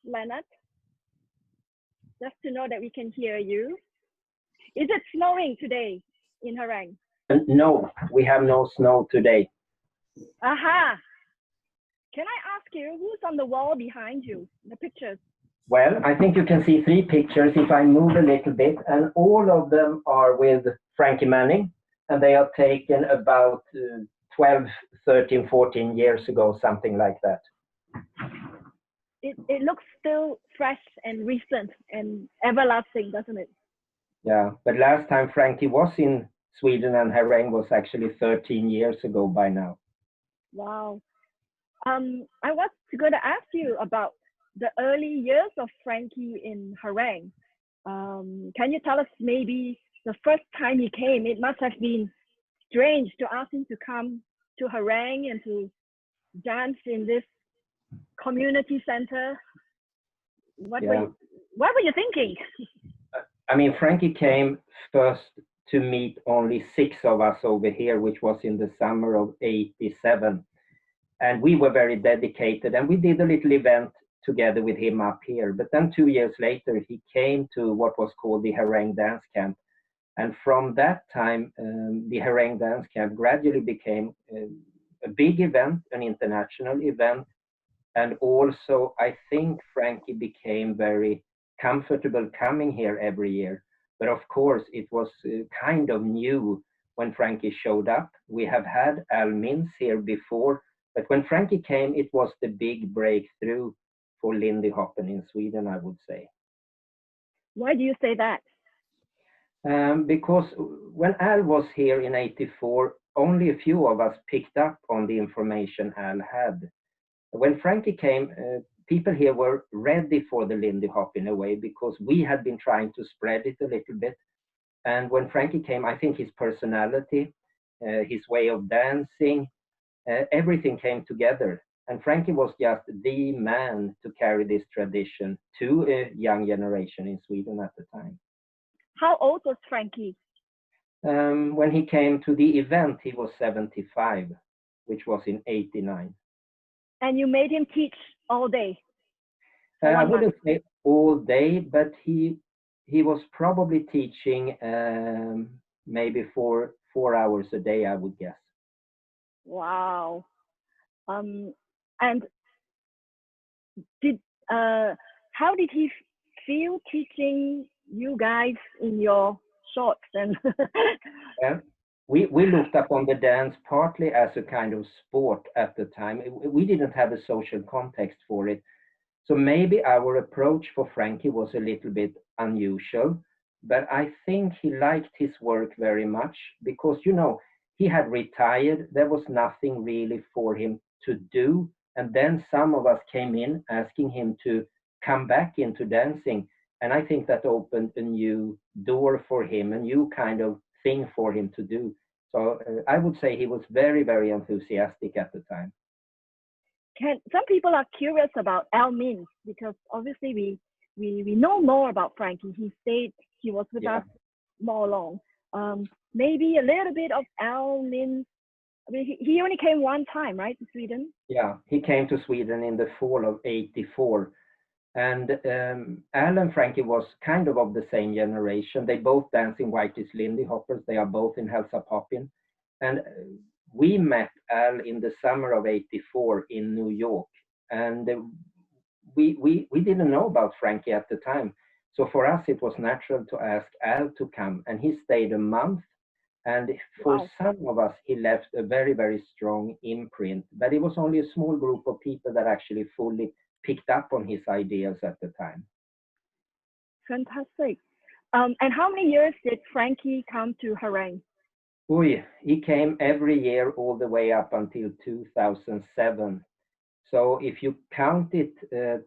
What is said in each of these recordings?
Lennart, just to know that we can hear you. Is it snowing today in Herrang? No, we have no snow today. Aha! Can I ask you, who's on the wall behind you, the pictures? Well, I think you can see 3 pictures if I move a little bit, and all of them are with Frankie Manning, and they are taken about 12, 13, 14 years ago, something like that. It looks still fresh and recent and everlasting, doesn't it? Yeah, but last time Frankie was in Sweden and Herrang was actually 13 years ago by now. Wow. I was going to ask you about the early years of Frankie in Herrang. Can you tell us maybe the first time he came? It must have been strange to ask him to come to Herrang and to dance in this community center. What were you thinking? I mean, Frankie came first to meet only 6 of us over here, which was in the summer of '87. And we were very dedicated, and we did a little event together with him up here. But then 2 years later, he came to what was called the Herrang Dance Camp. And from that time, the Herrang Dance Camp gradually became a big event, an international event. And also, I think Frankie became very comfortable coming here every year. But of course, it was kind of new when Frankie showed up. We have had Al Mintz here before, but when Frankie came, it was the big breakthrough for Lindy hopping in Sweden, I would say. Why do you say that? Because when Al was here in '84, only a few of us picked up on the information Al had. When Frankie came, people here were ready for the Lindy hop in a way, because we had been trying to spread it a little bit. And when Frankie came, I think his personality, his way of dancing, everything came together. And Frankie was just the man to carry this tradition to a young generation in Sweden at the time. How old was Frankie? When he came to the event, he was 75, which was in '89. And you made him teach all day? I wouldn't say all day, but he was probably teaching maybe 4 hours a day, I would guess. Wow. And how did he feel teaching you guys in your shorts? And Yeah. We looked up on the dance partly as a kind of sport at the time. We didn't have a social context for it. So maybe our approach for Frankie was a little bit unusual, but I think he liked his work very much because, you know, he had retired. There was nothing really for him to do. And then some of us came in asking him to come back into dancing. And I think that opened a new door for him, a new kind of thing for him to do. So I would say he was very, very enthusiastic at the time. Some people are curious about Al Mintz because obviously we know more about Frankie. He was with us more long. Maybe a little bit of Al Mintz. I mean, he only came one time, right, to Sweden? Yeah, he came to Sweden in the fall of '84. And Al and Frankie was kind of the same generation. They both dance in Whitey's Lindy hoppers. They are both in Hälsa Poppin'. And we met Al in the summer of '84 in New York. And we didn't know about Frankie at the time. So for us, it was natural to ask Al to come. And he stayed a month. And for some of us, he left a very, very strong imprint. But it was only a small group of people that actually fully picked up on his ideas at the time. Fantastic. And how many years did Frankie come to Herrang? He came every year all the way up until 2007. So if you count it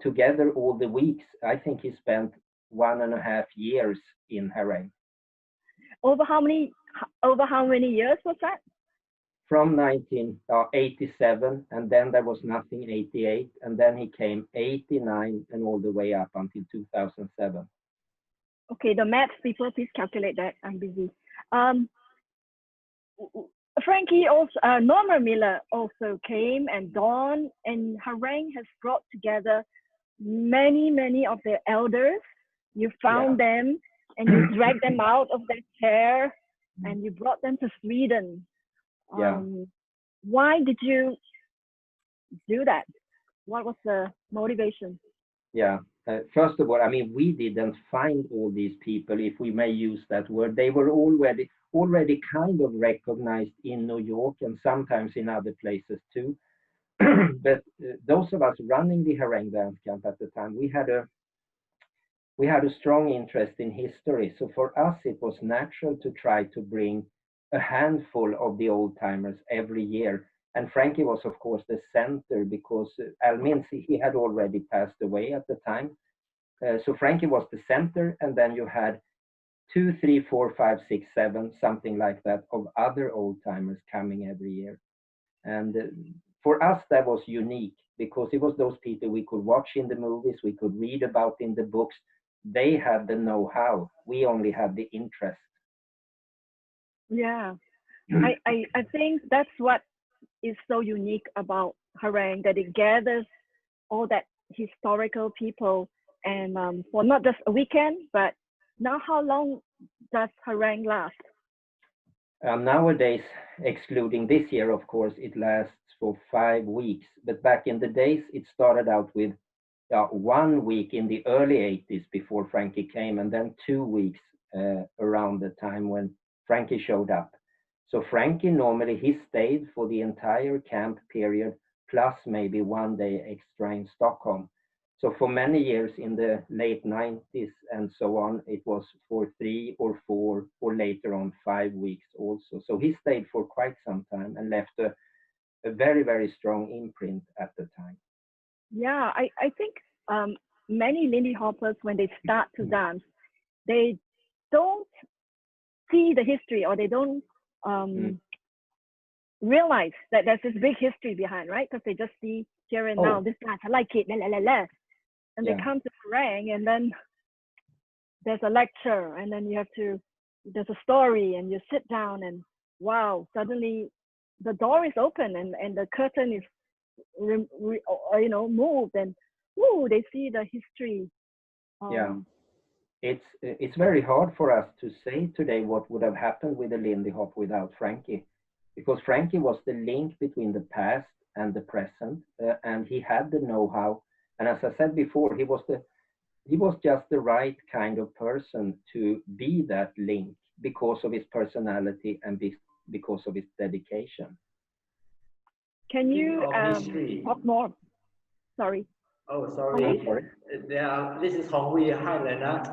together all the weeks, I think he spent 1.5 years in Herrang. Over how many years was that? From 1987, and then there was nothing in '88, and then he came '89 and all the way up until 2007. Okay, the maths people, please calculate that. I'm busy. Frankie also, Norma Miller also came, and Dawn, and Herrang has brought together many of the elders. You found Yeah. them and you dragged them out of their chair and you brought them to Sweden. Yeah. Why did you do that? What was the motivation? Yeah. First of all, I mean, we didn't find all these people, if we may use that word. They were already kind of recognized in New York and sometimes in other places too. But those of us running the Herrang Dance Camp at the time, we had a strong interest in history. So for us, it was natural to try to bring a handful of the old timers every year. And Frankie was, of course, the center because Al Mincy, he had already passed away at the time. So Frankie was the center, and then you had 2, 3, 4, 5, 6, 7, something like that, of other old timers coming every year. And for us, that was unique because it was those people we could watch in the movies, we could read about in the books. They had the know-how. We only had the interest. Yeah, I think that's what is so unique about Harang, that it gathers all that historical people and for not just a weekend, but now how long does Harang last? Nowadays, excluding this year, of course, it lasts for 5 weeks. But back in the days, it started out with 1 week in the early 80s before Frankie came, and then 2 weeks around the time when Frankie showed up. So Frankie normally he stayed for the entire camp period, plus maybe 1 day extra in Stockholm. So for many years in the late 90s and so on, it was for 3 or 4 or later on 5 weeks also. So he stayed for quite some time and left a very, very strong imprint at the time. Yeah, I think many Lindy hoppers, when they start to dance, they don't see the history, or they don't realize that there's this big history behind, right? Because they just see here and now, this dance, I like it, la la la la. And they come to Harang, and then there's a lecture, and then there's a story, and you sit down, and wow, suddenly the door is open, and the curtain is moved, and they see the history. It's very hard for us to say today what would have happened with the Lindy Hop without Frankie, because Frankie was the link between the past and the present, and he had the know-how. And as I said before, he was just the right kind of person to be that link because of his personality and because of his dedication. Can you talk more? Sorry. Oh, sorry. This is Hong Wei. Hi, Lennart.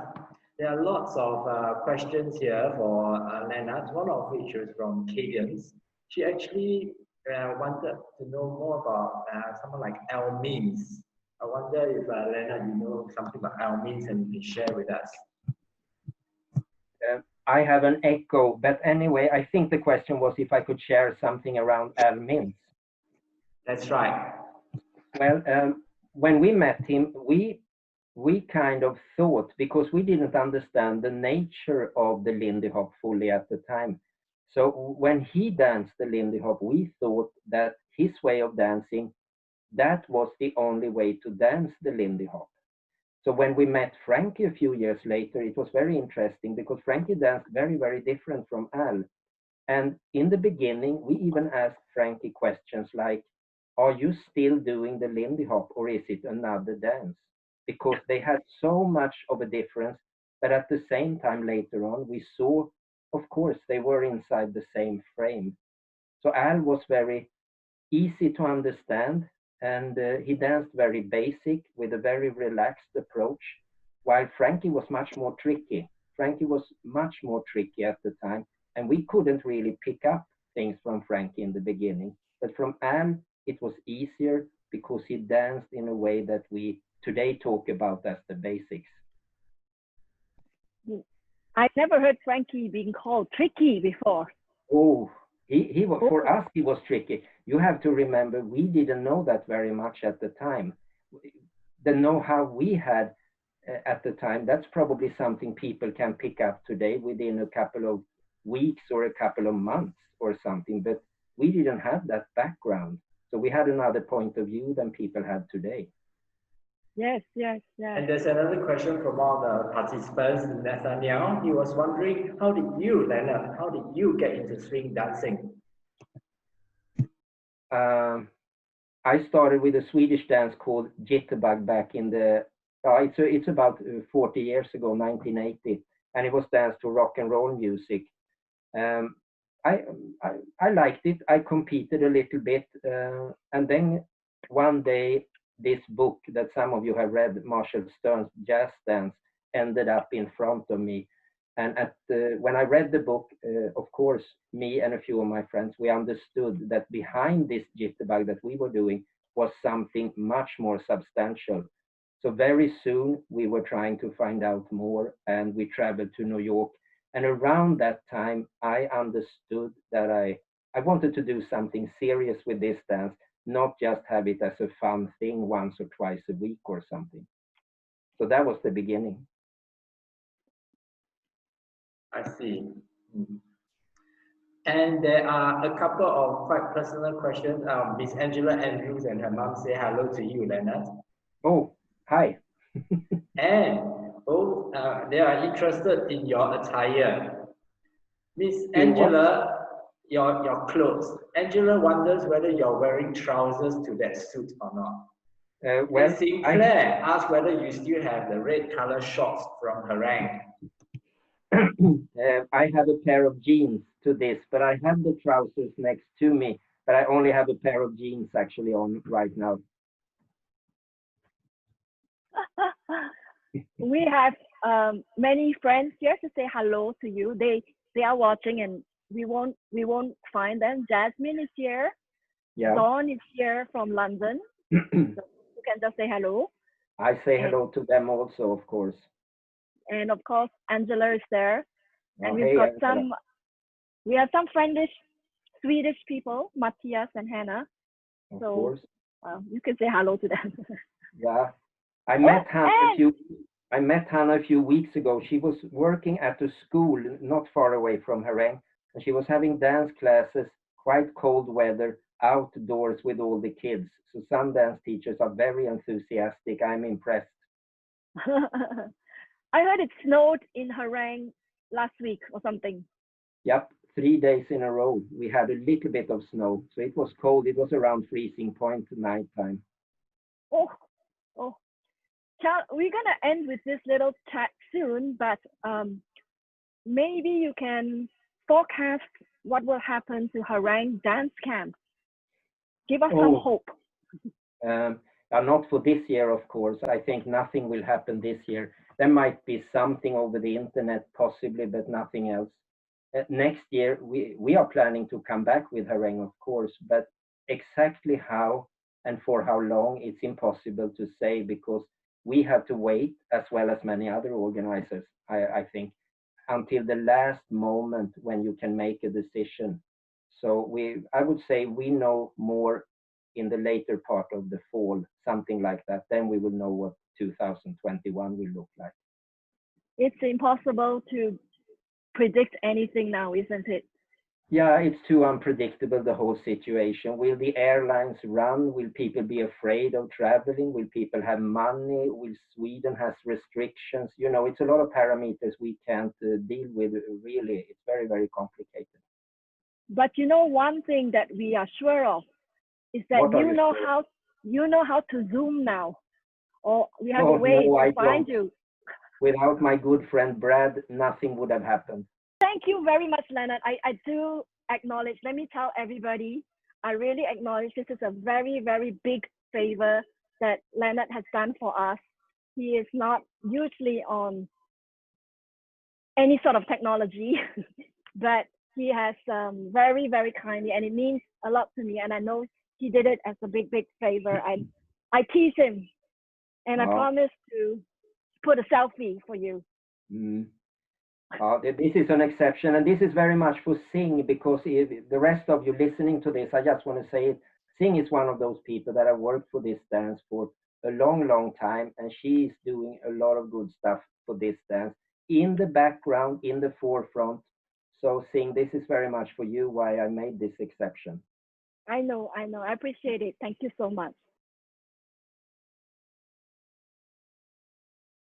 There are lots of questions here for Lennart, one of which is from Kadians. She actually wanted to know more about someone like Al Means. I wonder if Lennart, you know something about Al Means and you can share with us. I have an echo, but anyway, I think the question was if I could share something around Al Means. That's right. Well, when we met him, we kind of thought, because we didn't understand the nature of the Lindy Hop fully at the time. So when he danced the Lindy Hop, we thought that his way of dancing, that was the only way to dance the Lindy Hop. So when we met Frankie a few years later, it was very interesting because Frankie danced very, very different from Al. And in the beginning, we even asked Frankie questions like, are you still doing the Lindy Hop or is it another dance? Because they had so much of a difference, but at the same time later on, we saw, of course, they were inside the same frame. So Al was very easy to understand, and he danced very basic with a very relaxed approach, while Frankie was much more tricky. Frankie was much more tricky at the time, and we couldn't really pick up things from Frankie in the beginning. But from Al, it was easier because he danced in a way that we today talk about as the basics. I've never heard Frankie being called tricky before. Oh, he was, for us, he was tricky. You have to remember, we didn't know that very much at the time. The know-how we had at the time, that's probably something people can pick up today within a couple of weeks or a couple of months or something, but we didn't have that background. So we had another point of view than people have today. Yes, yes, yes. And there's another question from all the participants, Nathaniel. He was wondering, how did you, Lennart, how did you get into swing dancing? I started with a Swedish dance called Jitterbug back in the, it's about 40 years ago, 1980, and it was danced to rock and roll music. Um, I, I liked it. I competed a little bit, and then one day this book that some of you have read, Marshall Stern's Jazz Dance, ended up in front of me. And when I read the book, of course, me and a few of my friends, we understood that behind this jitterbug that we were doing was something much more substantial. So very soon we were trying to find out more, and we traveled to New York. And around that time, I understood that I wanted to do something serious with this dance, not just have it as a fun thing once or twice a week or something. So that was the beginning. I see. And there are a couple of quite personal questions. Miss Angela Andrews and her mom say hello to you, Lennart. Oh, hi. And they are interested in your attire. Miss Angela, your clothes. Angela wonders whether you're wearing trousers to that suit or not. Well, and Sinclair asked whether you still have the red color shorts from Herrang. I have a pair of jeans to this, but I have the trousers next to me, but I only have a pair of jeans actually on right now. We have many friends here to say hello to you. They are watching, and we won't find them. Jasmine is here. Yeah. Dawn is here from London. So you can just say hello. I say hello to them also, of course. And of course, Angela is there. And Oh, we've hey, got Angela. we have some friendly Swedish people, Matthias and Hannah. Of So course. you can say hello to them. Yeah. I met Hannah a few weeks ago. She was working at a school not far away from Herrang, and she was having dance classes, quite cold weather, outdoors with all the kids. So some dance teachers are very enthusiastic. I'm impressed. I heard it snowed in Herrang last week or something. Yep, 3 days in a row. We had a little bit of snow, so it was cold. It was around freezing point nighttime. Oh, oh. We're gonna end with this little chat soon, but maybe you can forecast what will happen to Herrang Dance Camp. Give us some hope. Not for this year, of course. I think nothing will happen this year. There might be something over the internet, possibly, but nothing else. Next year, we are planning to come back with Herrang, of course, but exactly how and for how long, it's impossible to say, because we have to wait, as well as many other organizers, I think, until the last moment when you can make a decision. So I would say we know more in the later part of the fall, something like that. Then we will know what 2021 will look like. It's impossible to predict anything now, isn't it? Yeah, it's too unpredictable, the whole situation. Will the airlines run? Will people be afraid of traveling? Will people have money? Will Sweden has restrictions? You know, it's a lot of parameters we can't deal with, really. It's very, very complicated. But you know, one thing that we are sure of is that you know how to Zoom now. Or we have a way to find you. Without my good friend Brad, nothing would have happened. Thank you very much, Lennart. I do acknowledge, let me tell everybody, I really acknowledge this is a very, very big favor that Lennart has done for us. He is not usually on any sort of technology, but he has very, very kindly, and it means a lot to me. And I know he did it as a big, big favor. I tease him, and I promise to put a selfie for you. This is an exception, and this is very much for Sing, because the rest of you listening to this, I just want to say it. Sing is one of those people that have worked for this dance for a long, long time, and she is doing a lot of good stuff for this dance in the background, in the forefront. So Sing, this is very much for you why I made this exception. I know. I appreciate it. Thank you so much.